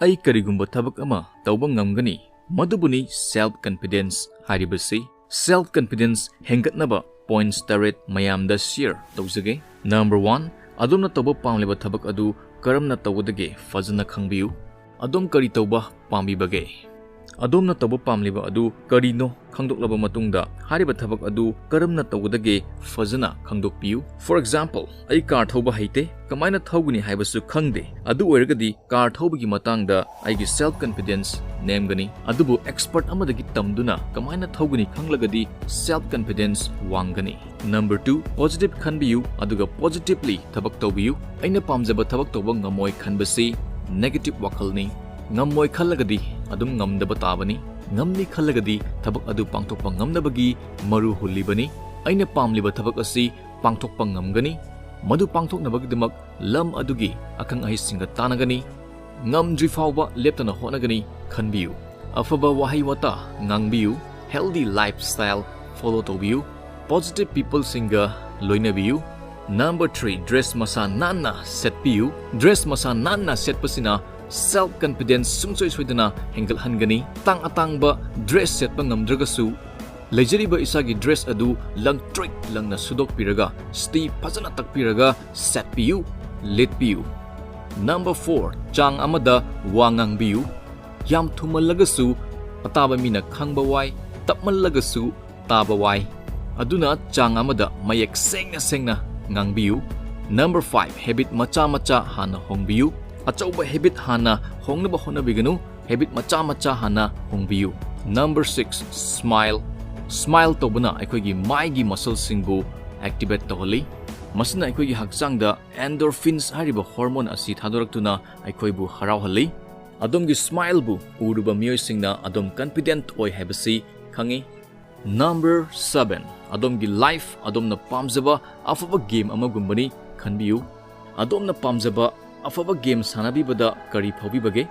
ai karigumba thabak ama tauba ngamgani madubuni self confidence haribasi self confidence hengatnaba points taret mayamda share tawjage. Number 1 adomna tauba pamleba thabak adu karamna tawdage fazana khangbiyu. Adom kari tauba pambibage. Adomna tauba pamliba adu karino khangdoklaba matungda hariba thabak adu karamna tawdage fazana khangdokpiyu. For example, ai car thoba haite kamaina thoguni haibasu khangde adu oiragadi car thobagi matangda aigi self confidence nemgani adubu expert amadagi tamduna kamaina thoguni khanglagadi self confidence wangani. Number 2 positive khanbiyu aduga positively thabak tawbiyu. Aina pamjaba thabak tawba ngamoi khanbasi negative wakalni. Ngamoi khallagadi adum ngamdaba tabani. Ngamni khallagadi thabak adu pangthokpa ngamnabagi maru hullibani. Aina pamliba thabak asi pangthokpa ngamgani. Madu pangthoknabagidamak lam adugi akang ahisinga tanagani. Ngamdri fawba leptana honagani khanbiyu. Afaba wahay wata ngangbiyu. Healthy lifestyle follow tawbiyu. Positive people singa loinabiyu. Number 3 dress masa nanna setpiyu. Dress masa nanna setpasina self confidence sungsoi soidana hengathangani. Tang atangba dress setpa ngamdragasu lejariba isagi dress adu lang trick langna sudok piraga sti fazana takpiraga setpiyu litpiyu. Number 4 Chang amada ngangbiyu. Yam thumalagasu ataba mina khangba wai tapmallagasu taba wai aduna chang amada mayak sengna ngangbiyu. Number 5 habit macha hanna hongbiyu. Achauba habit hanna hongnaba honabiganu habit macha hanna hongbiyu. Number 6 smile tobuna aikogi maigi muscle singbu activate tohali. Masina aikogi hakchangda endorphins hariba hormone asi thadорактuna aikoibu harauhali. Adomgi smile bu uruba miyoi singna adom confident oi habasi khangi. Number 7 adomgi life adomna pamjaba afaba game amagumbani khanbiyu. Adomna pamjaba afaba game sanabibada kari phawbibage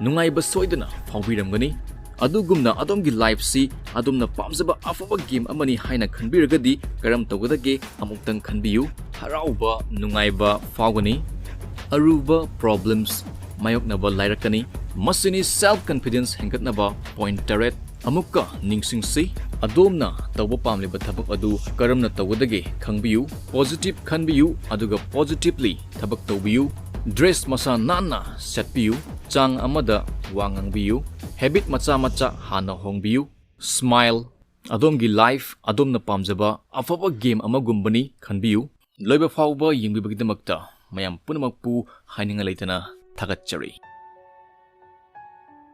nungaiba soidana phawbiramgani. Adugumna adomgi life si adomna pamjaba afaba game amani haina khanbiragadi karam tawgadage amuktang khanbiyu. Harauba nungaiba phawgani. Aruba problems mayoknaba lairakani. Masini self confidence hengatnaba point taret amukka ningsingsi adomna tawba pamliba thabak adu karamna tawgadage khangbiyu. Positive khanbiyu aduga positively thabak tawbiyu. Dress masa nanna setpiyu. Chang amada ngangbiyu. Habit macha hanna hongbiyu. Smile adomgi life adomna pamjaba afaba game amagumbani khanbiyu. Loiba fawba yingbibagidamakta mayam punamakpu haininga leitana thagatchari.